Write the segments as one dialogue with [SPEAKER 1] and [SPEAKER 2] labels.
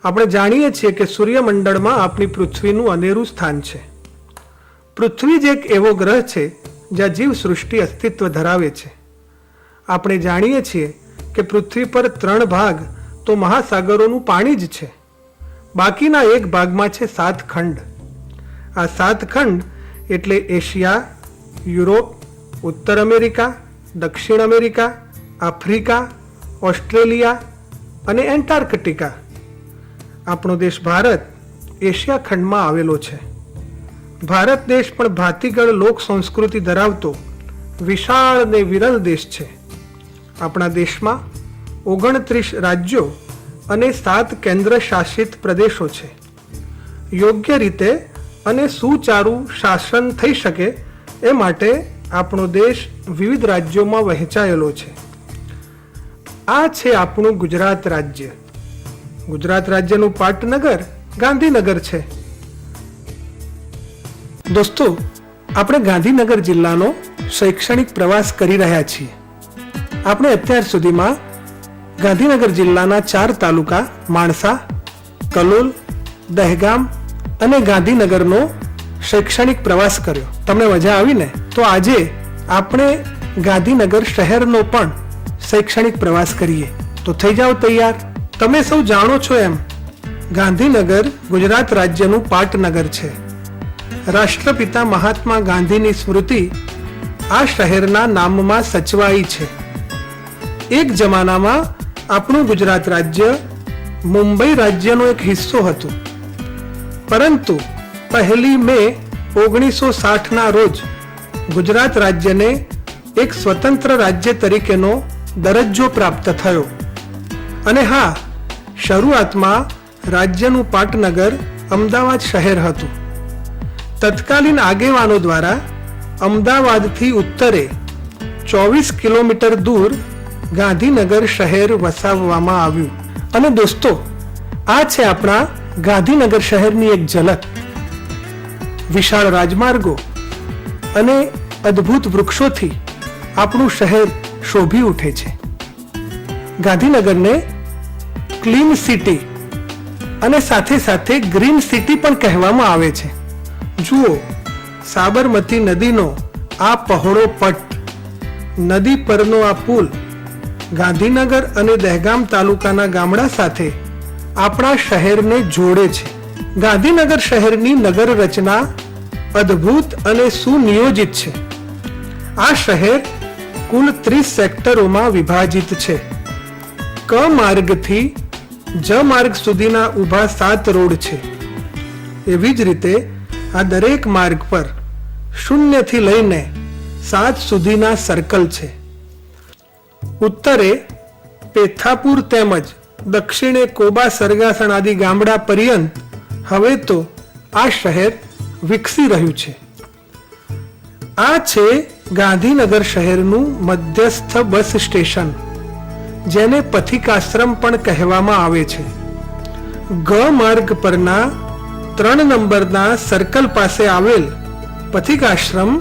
[SPEAKER 1] આપણે જાણીએ છીએ કે સૂર્યમંડળમાં આપણી પૃથ્વીનું અનેરું સ્થાન છે. પૃથ્વી જ એક એવો ગ્રહ છે જ્યાં જીવસૃષ્ટિ અસ્તિત્વ ધરાવે છે. આપણે જાણીએ છીએ કે પૃથ્વી પર 3 ભાગ તો મહાસાગરોનું પાણી જ છે. બાકીના એક ભાગમાં છે 7 ખંડ. આ 7 ખંડ એટલે એશિયા, યુરોપ, ઉત્તર અમેરિકા, દક્ષિણ અમેરિકા, આફ્રિકા, ઓસ્ટ્રેલિયા અને એન્ટાર્કટિકા. આપણો દેશ ભારત એશિયા ખંડમાં આવેલો છે. ભારત દેશ પણ ભાતીગળ લોક સંસ્કૃતિ ધરાવતો વિશાળ અને વિરલ દેશ છે. આપણા દેશમાં 29 રાજ્યો અને 7 કેન્દ્ર શાસિત પ્રદેશો છે. યોગ્ય રીતે અને સુચારુ શાસન થઈ શકે એ માટે આપણો દેશ વિવિધ રાજ્યોમાં વહેંચાયેલો છે. આ છે આપણું ગુજરાત રાજ્ય. ગુજરાત રાજ્યનું પાટનગર ગાંધીનગર છે. દોસ્તો, આપણે ગાંધીનગર જિલ્લાનો શૈક્ષણિક પ્રવાસ કરી રહ્યા છીએ. આપણે અત્યાર સુધીમાં ગાંધીનગર જિલ્લાના 4 તાલુકા માણસા, કલોલ, દહેગામ અને ગાંધીનગરનો શૈક્ષણિક પ્રવાસ કર્યો. તમને મજા આવી ને? તો આજે આપણે ગાંધીનગર શહેરનો પણ શૈક્ષણિક પ્રવાસ કરીએ. તો થઈ જાઓ તૈયાર. તમે સૌ જાણો છો એમ ગાંધીનગર ગુજરાત રાજ્યનું પાટનગર છે. રાષ્ટ્રપિતા મહાત્મા ગાંધીની સ્મૃતિ આ શહેરના નામમાં સચવાઈ છે. એક જમાનામાં આપણું ગુજરાત રાજ્ય મુંબઈ રાજ્યનો એક હિસ્સો હતું, પરંતુ 1 મે 1960ના રોજ ગુજરાત રાજ્યને એક સ્વતંત્ર રાજ્ય તરીકેનો દરજ્જો પ્રાપ્ત થયો. અને હા, શરૂઆતમાં રાજ્યનું પાટનગર અમદાવાદ શહેર હતું. તત્કાલીન આગેવાનો દ્વારા અમદાવાદથી ઉત્તરે 24 કિલોમીટર દૂર ગાંધીનગર શહેર વસાવવામાં આવ્યું. અને દોસ્તો, આ છે આપણા ગાંધીનગર શહેરની એક ઝલક. વિશાળ રાજમાર્ગો અને અદ્ભુત વૃક્ષોથી આપણું શહેર શોભી ઉઠે છે. ગાંધીનગરને ક્લીન સિટી અને સાથે સાથે ગ્રીન સિટી પણ કહેવામાં આવે છે. જુઓ, સાબરમતી નદીનો આ પહોળો પટ, નદી પરનો આ પુલ ગાંધીનગર અને દહેગામ તાલુકાના ગામડા સાથે આપણા શહેરને જોડે છે. ગાંધીનગર શહેરની નગર રચના અદ્ભુત અને સુનિયોજિત છે. આ શહેર કુલ 30 સેક્ટરોમાં વિભાજિત છે. ક માર્ગથી જ માર્ગ સુધીના ઊભા 7 રોડ છે. એવી જ રીતે આ દરેક માર્ગ પર 0 થી લઈને 7 સુધીના સર્કલ છે. ઉત્તરે પેથાપુર તેમજ દક્ષિણે કોબા, સરગાસણ આદિ ગામડા પર્યંત હવે તો આ શહેર વિકસી રહ્યું છે. આ છે ગાંધીનગર શહેરનું મધ્યસ્થ બસ સ્ટેશન, જેને પથિકાશ્રમ પણ કહેવામાં આવે છે. ગ માર્ગ પરના 3 નંબરના સર્કલ પાસે આવેલ પથિકાશ્રમ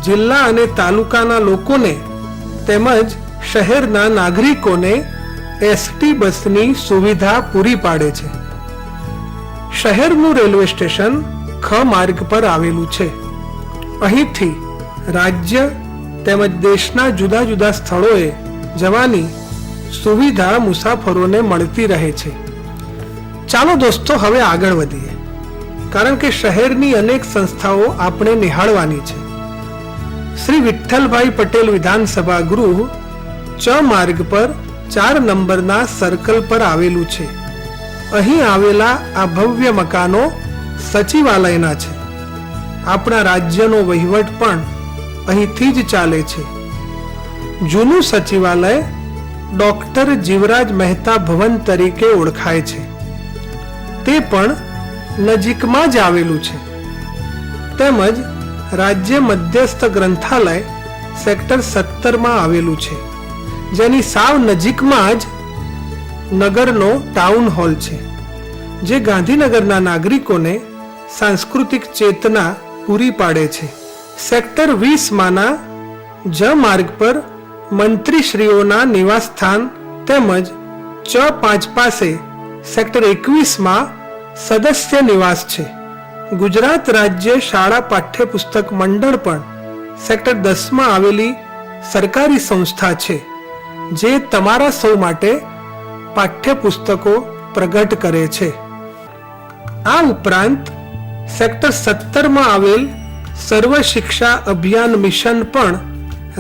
[SPEAKER 1] જિલ્લા અને તાલુકાના લોકોને તેમજ શહેરના નાગરિકોને એસટી બસની સુવિધા પૂરી પાડે છે. શહેરનું રેલવે સ્ટેશન ખ માર્ગ પર આવેલું છે. અહીંથી રાજ્ય તેમજ દેશના જુદા જુદા સ્થળોએ જવાની સુવિધા મુસાફરોને મળતી રહે છે. ચાલો દોસ્તો, હવે આગળ વધીએ, કારણ કે શહેરની અનેક સંસ્થાઓ આપણે નિહાળવાની છે. શ્રી વિઠ્ઠલભાઈ પટેલ વિધાનસભા ગૃહ ચ માર્ગ પર 4 નંબરના સર્કલ પર આવેલું છે. અહીં આવેલા આ ભવ્ય મકાનો સચિવાલયના છે. આપણા રાજ્યનો વહીવટ પણ અહીંથી જ ચાલે છે. જૂનું સચિવાલય ડોક્ટર જીવરાજ મહેતા ભવન તરીકે ઓળખાય છે. તે પણ નજીકમાં જ આવેલું છે. તેમજ રાજ્ય મધ્યસ્થ ગ્રંથાલય સેક્ટર 17માં આવેલું છે, જેની સાવ નજીકમાં જ નગરનો ટાઉન હોલ છે, જે ગાંધીનગરના નાગરિકોને સાંસ્કૃતિક ચેતના પૂરી પાડે છે. સેક્ટર 20માના જ માર્ગ પર મંત્રીશ્રીઓના નિવાસસ્થાન તેમજ ચ 5 પાસે સેક્ટર 21માં સદસ્ય નિવાસ છે. ગુજરાત રાજ્ય શાળા પાઠ્યપુસ્તક મંડળ પણ સેક્ટર 10માં આવેલી સરકારી સંસ્થા છે, જે તમારા સૌ માટે પાઠ્યપુસ્તકો પ્રગટ કરે છે. આ ઉપરાંત સેક્ટર 17માં આવેલ સર્વ શિક્ષા અભિયાન મિશન પણ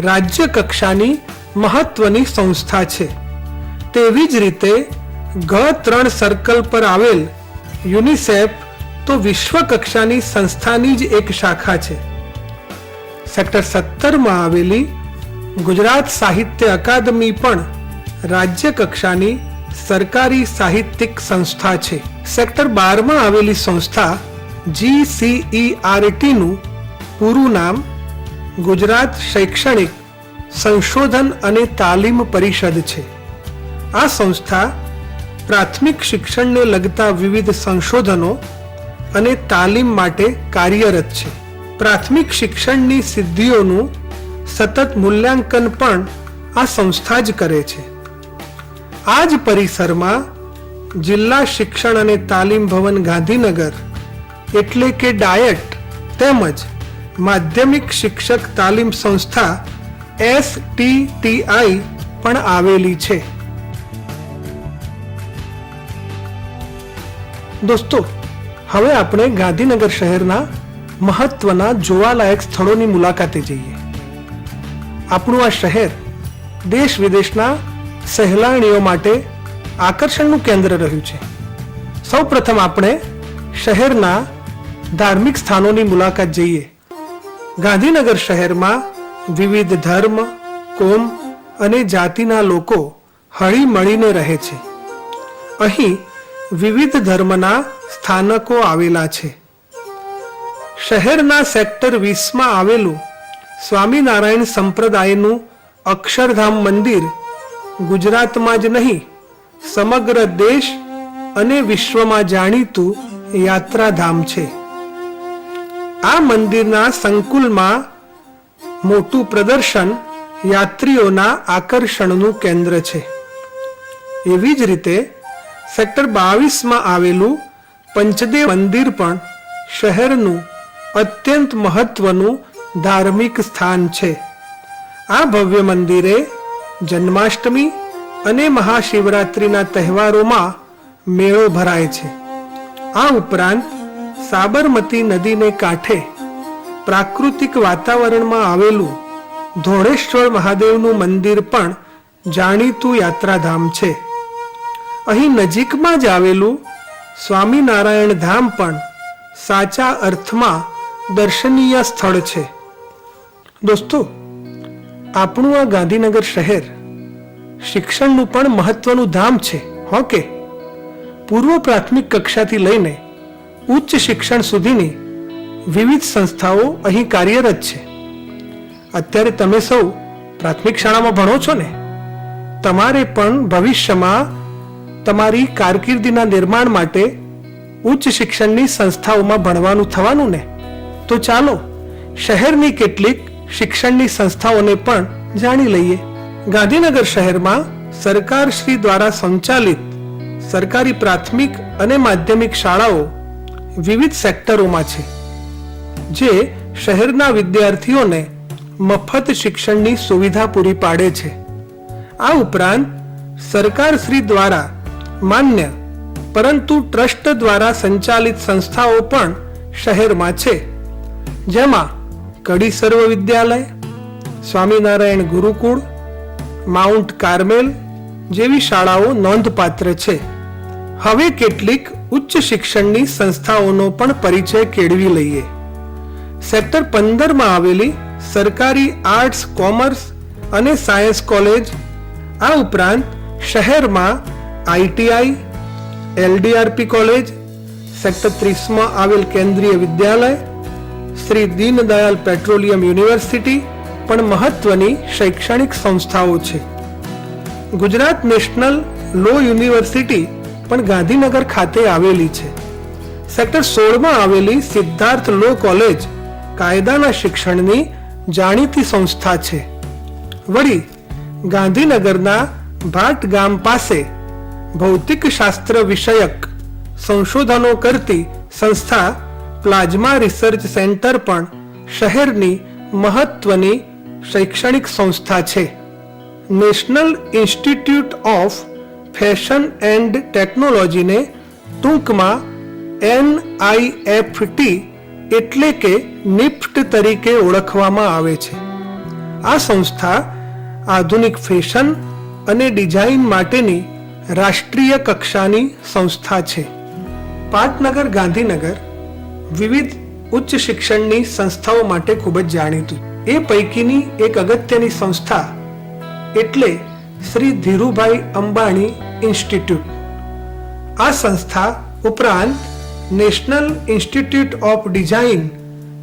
[SPEAKER 1] રાજ્ય કક્ષાની મહત્વની સંસ્થા છે. તેવી જ રીતે G3 સર્કલ પર આવેલ યુનિસેફ તો વિશ્વ કક્ષાની સંસ્થાની જ એક શાખા છે. સેક્ટર 17માં આવેલી ગુજરાત સાહિત્ય અકાદમી પણ રાજ્ય કક્ષાની સરકારી સાહિત્યિક સંસ્થા છે. સેક્ટર 12માં આવેલી સંસ્થા GCERT નું પૂરું નામ ગુજરાત શૈક્ષણિક સંશોધન અને તાલીમ પરિષદ છે. આ સંસ્થા પ્રાથમિક શિક્ષણને લગતા વિવિધ સંશોધનો અને તાલીમ માટે કાર્યરત છે. પ્રાથમિક શિક્ષણની સિદ્ધિઓનું સતત મૂલ્યાંકન પણ આ સંસ્થા જ કરે છે. આ જ પરિસરમાં જિલ્લા શિક્ષણ અને તાલીમ ભવન ગાંધીનગર એટલે કે ડાયટ તેમજ માધ્યમિક શિક્ષક તાલીમ સંસ્થા STTI પણ આવેલી છે. દોસ્તો, હવે આપણે ગાંધીનગર શહેરના મહત્વના જોવાલાયક સ્થળોની મુલાકાતે જઈએ. આપણું આ શહેર દેશ વિદેશના સહેલાણીઓ માટે આકર્ષણનું કેન્દ્ર રહ્યું છે. સૌ પ્રથમ આપણે શહેરના ધાર્મિક સ્થાનોની મુલાકાત જઈએ. ગાંધીનગર શહેરમાં વિવિધ ધર્મ, કોમ અને જાતિના લોકો હળી મળીને રહે છે. અહીં વિવિધ ધર્મના સ્થાનકો આવેલા છે. શહેરના સેક્ટર 20માં આવેલું સ્વામિનારાયણ સંપ્રદાયનું અક્ષરધામ મંદિર ગુજરાતમાં જ નહીં, સમગ્ર દેશ અને વિશ્વમાં જાણીતું યાત્રાધામ છે. આ મંદિરના સંકુલમાં મોટું પ્રદર્શન યાત્રીઓના આકર્ષણનું કેન્દ્ર છે. એવી જ રીતે સેક્ટર 22માં આવેલું પંચદેવ મંદિર પણ શહેરનું અત્યંત મહત્વનું ધાર્મિક સ્થાન છે. આ ભવ્ય મંદિરે જન્માષ્ટમી અને મહાશિવરાત્રિના તહેવારોમાં મેળો ભરાય છે. આ ઉપરાંત સાબરમતી નદીને કાંઠે પ્રાકૃતિક વાતાવરણમાં આવેલું ધોળેશ્વર મહાદેવનું મંદિર પણ જાણીતું યાત્રાધામ છે. અહીં નજીકમાં જ આવેલું સ્વામિનારાયણ ધામ પણ સાચા અર્થમાં દર્શનીય સ્થળ છે. દોસ્તો, આપણું આ ગાંધીનગર શહેર શિક્ષણનું પણ મહત્વનું ધામ છે. હો કે પૂર્વ પ્રાથમિક કક્ષાથી લઈને ઉચ્ચ શિક્ષણ સુધીની વિવિધ સંસ્થાઓ અહીં કાર્યરત છે. અત્યારે તમે સૌ પ્રાથમિક શાળામાં ભણો છો ને? તમારે પણ ભવિષ્યમાં તમારી કારકિર્દીના નિર્માણ માટે ઉચ્ચ શિક્ષણની સંસ્થાઓમાં ભણવાનું થવાનું ને? તો ચાલો શહેરની કેટલીક શિક્ષણની સંસ્થાઓને પણ જાણી લઈએ. ગાંધીનગર શહેરમાં સરકાર શ્રી દ્વારા સંચાલિત સરકારી પ્રાથમિક અને માધ્યમિક શાળાઓ વિવિધ સેક્ટરોમાં છે, જે શહેરના વિદ્યાર્થીઓને મફત શિક્ષણની સુવિધા પૂરી પાડે છે. આ ઉપરાંત સરકાર શ્રી દ્વારા માન્ય પરંતુ ટ્રસ્ટ દ્વારા સંચાલિત સંસ્થાઓ પણ શહેરમાં છે, જેમાં કડી સર્વ વિદ્યાલય, સ્વામિનારાયણ ગુરુકુળ, માઉન્ટ કાર્મેલ જેવી શાળાઓ નોંધપાત્ર છે. હવે કેટલીક ઉચ્ચ શિક્ષણની સંસ્થાઓનો પણ પરિચય કેળવી લઈએ. સેક્ટર 15માં આવેલી સરકારી આર્ટ્સ, કોમર્સ અને સાયન્સ કોલેજ, આ ઉપરાંત શહેરમાં ITI, LDRP કોલેજ, સેક્ટર 30માં આવેલ કેન્દ્રીય વિદ્યાલય, શ્રી દીનદયાલ પેટ્રોલિયમ યુનિવર્સિટી પણ મહત્વની શૈક્ષણિક સંસ્થાઓ છે. ગુજરાત નેશનલ લો યુનિવર્સિટી પણ ગાંધીનગર ખાતે આવેલી છે. સેક્ટર 16માં આવેલી સિદ્ધાર્થ લો કોલેજ કાયદાના શિક્ષણની જાણીતી સંસ્થા છે. વળી ગાંધીનગરના ભાટ ગામ પાસે ભૌતિક શાસ્ત્ર વિષયક સંશોધનો કરતી સંસ્થા પ્લાઝમા રિસર્ચ સેન્ટર પણ શહેરની મહત્વની શૈક્ષણિક સંસ્થા છે. National institute of fashion and ટેકનોલોજીને ટૂંકમાં NIFT એટલે કે નિફ્ટ તરીકે ઓળખવામાં આવે છે. આ સંસ્થા આધુનિક ફેશન અને ડિઝાઇન માટેની રાષ્ટ્રીય કક્ષાની સંસ્થા છે. પાટનગર ગાંધીનગર વિવિધ ઉચ્ચ શિક્ષણની સંસ્થાઓ માટે ખૂબ જ જાણીતું. એ પૈકીની એક અગત્યની સંસ્થા એટલે શ્રી ધીરુભાઈ અંબાણી ઇન્સ્ટિટ્યૂટ. આ સંસ્થા ઉપરાંત નેશનલ ઇન્સ્ટિટ્યૂટ ઓફ ડિઝાઇન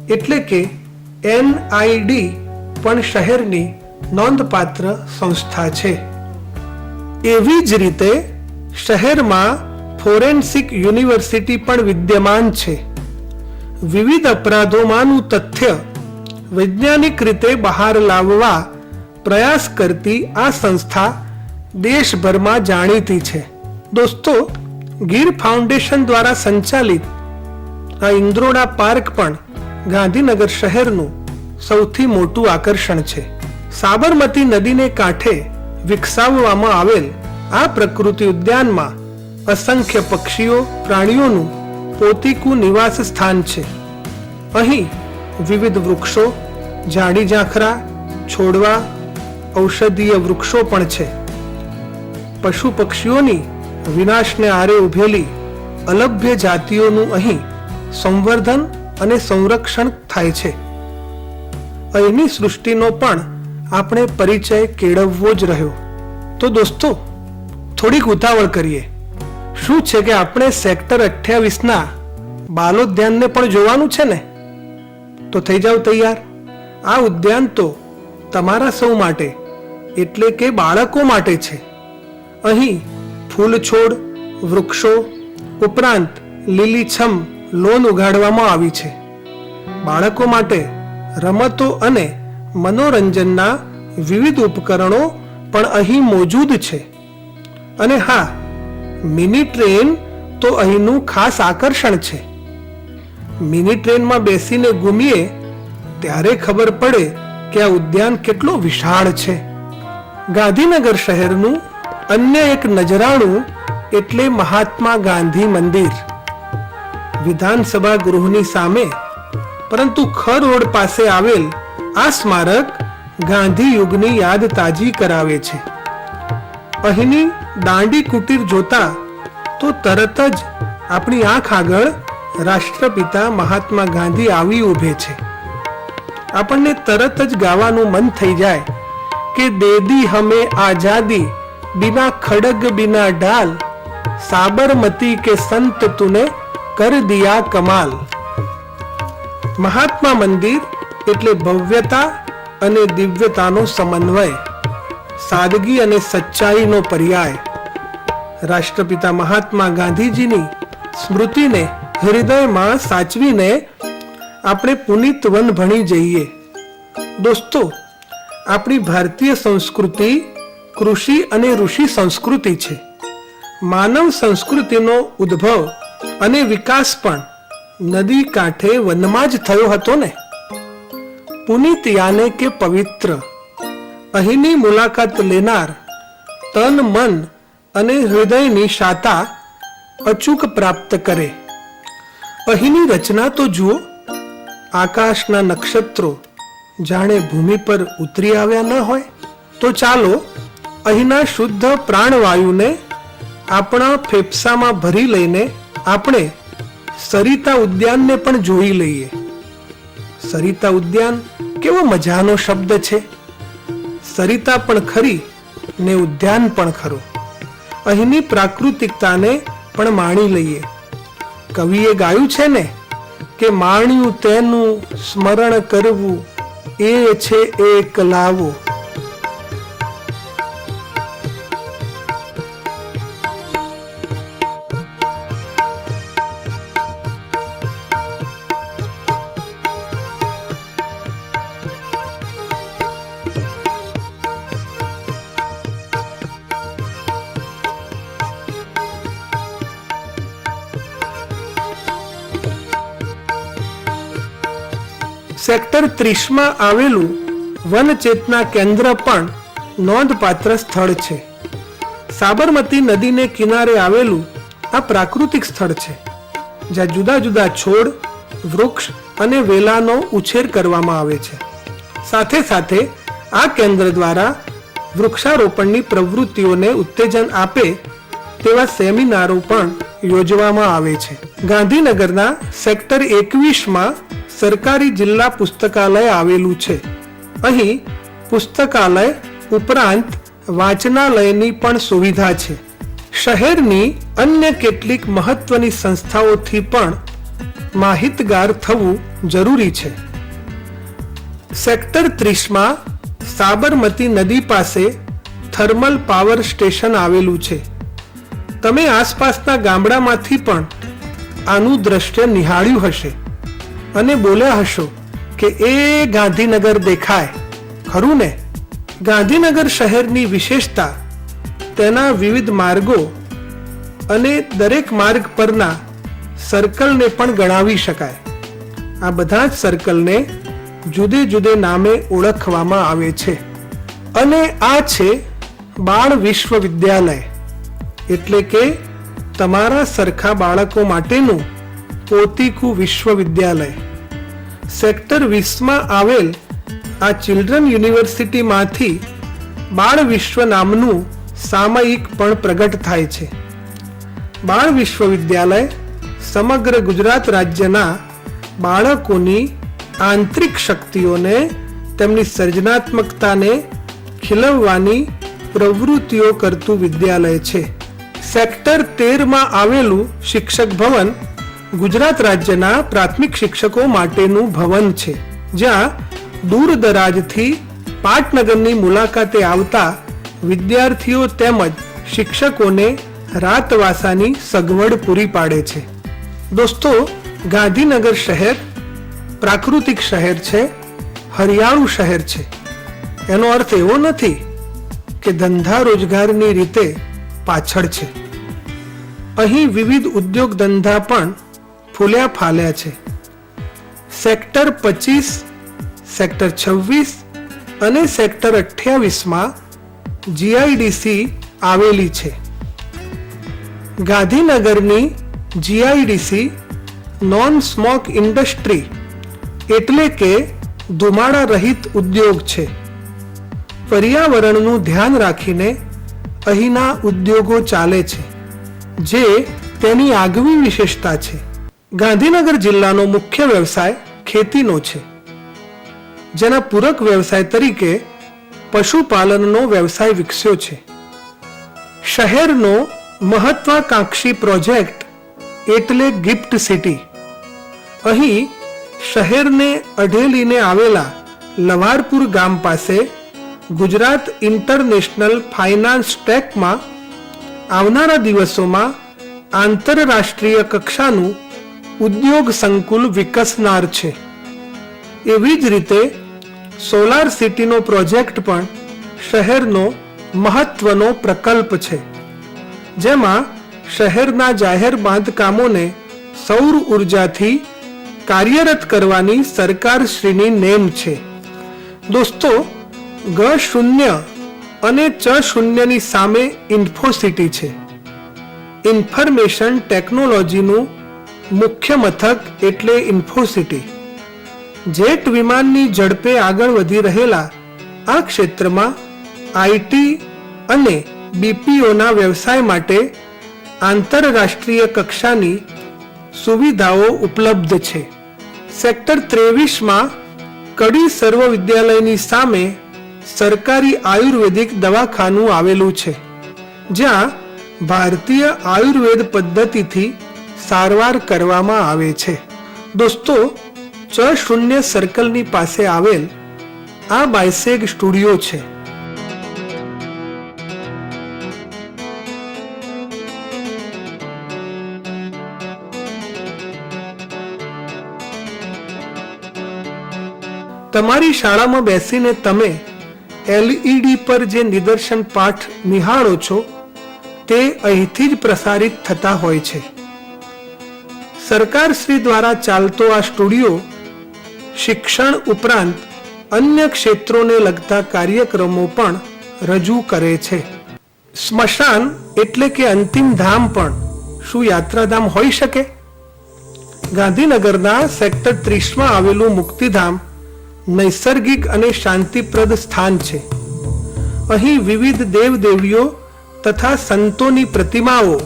[SPEAKER 1] એટલે કે NID પણ શહેરની નોંધપાત્ર સંસ્થા છે. એવી જ રીતે શહેરમાં ફોરેન્સિક યુનિવર્સિટી પણ વિદ્યમાન છે. વિવિધ અપરાધોમાંનું તથ્ય વૈજ્ઞાનિક રીતે બહાર લાવવા પ્રયાસ કરતી આ સંસ્થા દેશભરમાં જાણીતી છે. દોસ્તો, ગીર ફાઉન્ડેશન દ્વારા સંચાલિત આ ઇન્દ્રોડા પાર્ક પણ ગાંધીનગર શહેરનું સૌથી મોટું આકર્ષણ છે. સાબરમતી નદીને કાંઠે વિકસાવવામાં આવેલ આ પ્રકૃતિ ઉદ્યાનમાં અસંખ્ય પક્ષીઓ પ્રાણીઓનું પોતીકું નિવાસ સ્થાન છે. અહીં વિવિધ વૃક્ષો, ઝાડી ઝાંખરા, છોડવા, ઔષધીય વૃક્ષો પણ છે. પશુ પક્ષીઓની વિનાશને આરે ઉભેલી અલભ્ય જાતિઓનું અહીં સંવર્ધન અને સંરક્ષણ થાય છે. અહીંની સૃષ્ટિનો પણ આપણે પરિચય કેળવવો જ રહ્યો. તો દોસ્તો, થોડીક ઉતાવળ કરીએ. શું છે કે આપણે સેક્ટર 28ના બાલોદ્યાનને પણ જોવાનું છે ને? તો થઈ જાવ તૈયાર. આ ઉદ્યાન તો તમારા સૌ માટે એટલે કે બાળકો માટે છે. અહીં ફૂલ છોડ, વૃક્ષો ઉપરાંત લીલીછમ લોન ઉગાડવામાં આવી છે. બાળકો માટે રમતો અને મનોરંજનના વિવિધ ઉપકરણો પણ અહીં મોજૂદ છે. અને હા, મિની ટ્રેન તો અહીંનું ખાસ આકર્ષણ છે. મિની ટ્રેનમાં બેસીને ઘૂમીએ ત્યારે ખબર પડે કે આ ઉદ્યાન કેટલો વિશાળ છે. ગાંધીનગર શહેરનું અન્ય એક નજરાણું એટલે મહાત્મા ગાંધી મંદિર. વિધાનસભા ગૃહની સામે પરંતુ ખ રોડ પાસે આવેલ આ સ્મારક ગાંધી યુગની યાદ તાજી કરાવે છે. અહીંની દાંડી કુટીર જોતા તો તરત જ આપણી આંખ આગળ રાષ્ટ્રપિતા મહાત્મા ગાંધી આવી ઊભે છે. આપણને તરત જ ગાવાનું મન થઈ જાય કે દે દી હમે આઝાદી બિના ખડગ બિના ઢાલ, સાબરમતી કે સંત તુને કર દિયા કમાલ. મહાત્મા મંદિર એટલે ભવ્યતા અને દિવ્યતાનો સમન્વય, સાદગી અને સચ્ચાઈનો પર્યાય. રાષ્ટ્રપિતા મહાત્મા ગાંધીજીની સ્મૃતિને હૃદયમાં સાચવીને આપણે પુનિત વન ભણી જઈએ. દોસ્તો, આપણી ભારતીય સંસ્કૃતિ કૃષિ અને ઋષિ સંસ્કૃતિ છે. માનવ સંસ્કૃતિનો ઉદ્ભવ અને વિકાસ પણ નદી કાંઠે વનમાં જ થયો હતો ને. પુનિત યાને કે પવિત્ર. અહીંની મુલાકાત લેનાર તન, મન અને હૃદયની શાતા અચૂક પ્રાપ્ત કરે. અહીંની રચના તો જુઓ. આકાશના નક્ષત્રો જાણે ભૂમિ પર ઉતરી આવ્યા ન હોય. તો ચાલો અહીંના શુદ્ધ પ્રાણવાયુને આપણા ફેફસામાં ભરી લઈને આપણે સરિતા ઉદ્યાનને પણ જોઈ લઈએ. સરિતા ઉદ્યાન કેવો મજાનો શબ્દ છે. સરિતા પણ ખરી ને ઉદ્યાન પણ ખરું. અહીંની પ્રાકૃતિકતાને પણ માણી લઈએ. કવિએ ગાયું છે ને કે માણ્યું તેનું સ્મરણ કરવું એ છે એક લાવો. સેક્ટર 30 આવેલું વન ચેતના કેન્દ્ર પણ નોંધપાત્ર સ્થળ છે. સાબરમતી નદીને કિનારે આવેલું આ પ્રાકૃતિક સ્થળ છે, જ્યાં જુદા જુદા છોડ, વૃક્ષ અને વેલાનો ઉછેર કરવામાં આવે છે. સાથે સાથે આ કેન્દ્ર દ્વારા વૃક્ષારોપણની પ્રવૃત્તિઓને ઉત્તેજન આપે તેવા સેમિનારો પણ યોજવામાં આવે છે. ગાંધીનગરના સેક્ટર 21 સરકારી જિલ્લા પુસ્તકાલય આવેલું છે. અહીં પુસ્તકાલય ઉપરાંત વાંચનાલયની પણ સુવિધા છે. શહેરની અન્ય કેટલીક મહત્વની સંસ્થાઓથી પણ માહિતગાર થવું જરૂરી છે. સેક્ટર 30 સાબરમતી નદી પાસે થર્મલ પાવર સ્ટેશન આવેલું છે. તમે આસપાસના ગામડામાંથી પણ આનું દ્રશ્ય નિહાળ્યું હશે અને બોલ્યા હશો કે એ ગાંધીનગર દેખાય, ખરું ને? ગાંધીનગર શહેરની વિશેષતા તેના વિવિધ માર્ગો અને દરેક માર્ગ પરના સર્કલને પણ ગણાવી શકાય. આ બધા જ સર્કલને જુદે જુદે નામે ઓળખવામાં આવે છે. અને આ છે બાળ વિશ્વવિદ્યાલય, એટલે કે તમારા સરખા બાળકો માટેનું પોતીકું વિશ્વવિદ્યાલય. સેક્ટર 20 આવેલ આ ચિલ્ડ્રન યુનિવર્સિટીમાંથી બાળ વિશ્વ નામનું સામયિક પણ પ્રગટ થાય છે. બાળ વિશ્વવિદ્યાલય સમગ્ર ગુજરાત રાજ્યના બાળકોની આંતરિક શક્તિઓને, તેમની સર્જનાત્મકતાને ખીલવવાની પ્રવૃત્તિઓ કરતું વિદ્યાલય છે. સેક્ટર 13 આવેલું શિક્ષક ભવન ગુજરાત રાજ્યના પ્રાથમિક શિક્ષકો માટેનું ભવન છે, જ્યાં દૂર દરાજથી પાટનગરની મુલાકાતે આવતા વિદ્યાર્થીઓ તેમજ શિક્ષકોને રાતવાસાની સગવડ પૂરી પાડે છે. દોસ્તો, ગાંધીનગર શહેર પ્રાકૃતિક શહેર છે, હરિયાળું શહેર છે. એનો અર્થ એવો નથી કે ધંધા રોજગારની રીતે પાછળ છે. અહીં વિવિધ ઉદ્યોગ ધંધા પણ ફૂલ્યા ફાલ્યા છે. સેક્ટર 25, સેક્ટર 26 અને સેક્ટર 28 જીઆઈડીસી આવેલી છે. ગાંધીનગરની જીઆઈડીસી નોન સ્મોક ઇન્ડસ્ટ્રી એટલે કે ધુમાડા રહિત ઉદ્યોગ છે. પર્યાવરણનું ધ્યાન રાખીને અહીંના ઉદ્યોગો ચાલે છે, જે તેની આગવી વિશેષતા છે. ગાંધીનગર જિલ્લાનો મુખ્ય વ્યવસાય ખેતીનો છે, જેના પૂરક વ્યવસાય તરીકે પશુપાલનનો વ્યવસાય વિકસ્યો છે. શહેરનો મહત્વાકાંક્ષી પ્રોજેક્ટ એટલે ગિફ્ટ સિટી. અહીં શહેરને અઢેલીને આવેલા લવારપુર ગામ પાસે ગુજરાત ઇન્ટરનેશનલ ફાઇનાન્સ ટેકમાં આવનારા દિવસોમાં આંતરરાષ્ટ્રીય કક્ષાનું ઉદ્યોગ સંકુલ વિકસનાર છે. એવી જ રીતે સોલાર સિટીનો પ્રોજેક્ટ પણ શહેરનો મહત્વનો પ્રકલ્પ છે, જેમાં શહેરના જાહેર બાંધકામોને સૌર ઉર્જાથી કાર્યરત કરવાની સરકારશ્રીની નેમ છે. દોસ્તો, G0 અને C0ની સામે ઇન્ફોસિટી છે. ઇન્ફોર્મેશન ટેકનોલોજીનું મુખ્ય મથક એટલે ઇન્ફોસિટી. જેટ વિમાનની ઝડપે આગળ વધી રહેલા આ ક્ષેત્રમાં આઈટી અને બીપીઓના વ્યવસાય માટે આંતરરાષ્ટ્રીય કક્ષાની સુવિધાઓ ઉપલબ્ધ છે. સેક્ટર 23 કડી સર્વ વિદ્યાલયની સામે સરકારી આયુર્વેદિક દવાખાનું આવેલું છે, જ્યાં ભારતીય આયુર્વેદ પદ્ધતિથી સારવાર કરવામાં આવે છે. દોસ્તો, C0 સર્કલની પાસે આવેલ આ બાયસેગ સ્ટુડિયો છે. તમારી શાળામાં બેસીને તમે એલઈડી પર જે નિદર્શન પાઠ નિહાળો છો તે અહીંથી જ પ્રસારિત થતા હોય છે. સરકારશ્રી દ્વારા ચાલતો આ સ્ટુડિયો શિક્ષણ ઉપરાંત અન્ય ક્ષેત્રોને લગતા કાર્યક્રમો પણ રજૂ કરે છે. સ્મશાન એટલે કે અંતિમ ધામ પણ શું યાત્રાધામ હોઈ શકે? ગાંધીનગરના સેક્ટર 30માં આવેલું મુક્તિધામ નૈસર્ગિક અને શાંતિપ્રદ સ્થાન છે. અહીં વિવિધ દેવદેવીઓ તથા સંતોની પ્રતિમાઓ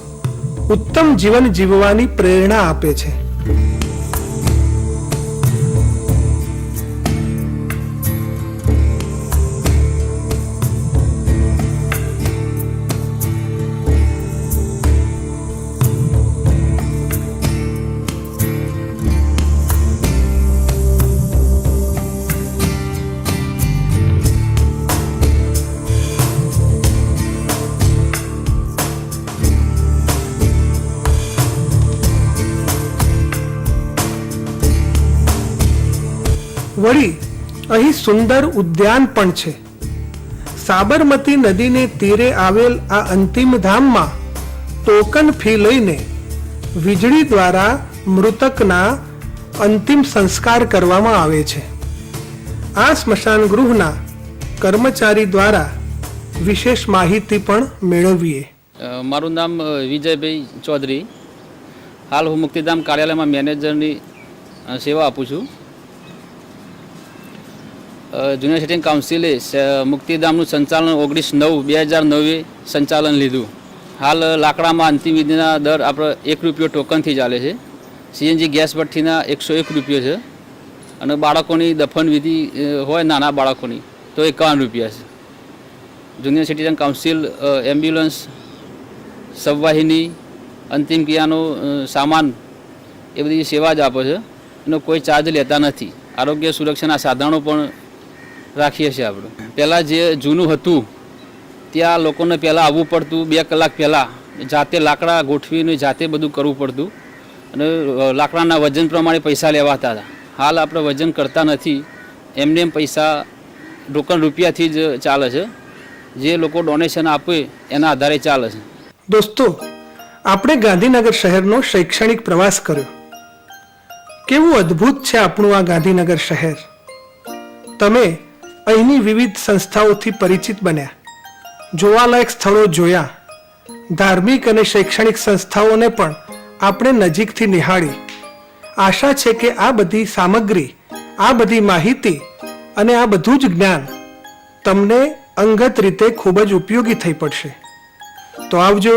[SPEAKER 1] ઉત્તમ જીવન જીવવાની પ્રેરણા આપે છે. વળી અહીં સુંદર ઉદ્યાન પણ છે. સાબરમતી નદીને તીરે આવેલ આ અંતિમ ધામમાં ટોકન ફી લઈને વીજળી દ્વારા મૃતકના અંતિમ સંસ્કાર કરવામાં આવે છે. આ સ્મશાન ગૃહના કર્મચારી દ્વારા વિશેષ માહિતી પણ મેળવીએ.
[SPEAKER 2] મારું નામ વિજયભાઈ ચૌધરી. હાલ હું મુક્તિધામ કાર્યાલયમાં મેનેજરની સેવા આપું છું. જુનિયર સિટીઝન કાઉન્સિલે મુક્તિધામનું સંચાલન 19/9/2009 સંચાલન લીધું. હાલ લાકડામાં અંતિમ વિધિના દર આપણે ₹1 ટોકનથી ચાલે છે. સીએનજી ગેસ ભઠ્ઠીના 101 રૂપિયા છે અને બાળકોની દફન વિધિ હોય નાના બાળકોની તો ₹51 છે. જુનિયર સિટીઝન કાઉન્સિલ એમ્બ્યુલન્સ, સબવાહિની, અંતિમ ક્રિયાનો સામાન એ બધી સેવા જ આપે છે. એનો કોઈ ચાર્જ લેતા નથી. આરોગ્ય સુરક્ષાના સાધનો પણ રાખીએ છીએ આપણે. પહેલાં જે જૂનું હતું ત્યાં લોકોને પહેલાં આવવું પડતું, 2 કલાક પહેલાં જાતે લાકડા ગોઠવીને જાતે બધું કરવું પડતું અને લાકડાના વજન પ્રમાણે પૈસા લેવાતા હતા. હાલ આપણે વજન કરતા નથી, એમને એમ પૈસા ટોકન રૂપિયાથી જ ચાલે છે. જે લોકો ડોનેશન આપે એના આધારે ચાલે છે.
[SPEAKER 1] દોસ્તો, આપણે ગાંધીનગર શહેરનો શૈક્ષણિક પ્રવાસ કર્યો. કેવું અદ્ભુત છે આપણું આ ગાંધીનગર શહેર. તમે અહીંની વિવિધ સંસ્થાઓથી પરિચિત બન્યા, જોવાલાયક સ્થળો જોયા, ધાર્મિક અને શૈક્ષણિક સંસ્થાઓને પણ આપણે નજીકથી નિહાળી. આશા છે કે આ બધી સામગ્રી, આ બધી માહિતી અને આ બધું જ જ્ઞાન તમને અંગત રીતે ખૂબ જ ઉપયોગી થઈ પડશે. તો આવજો.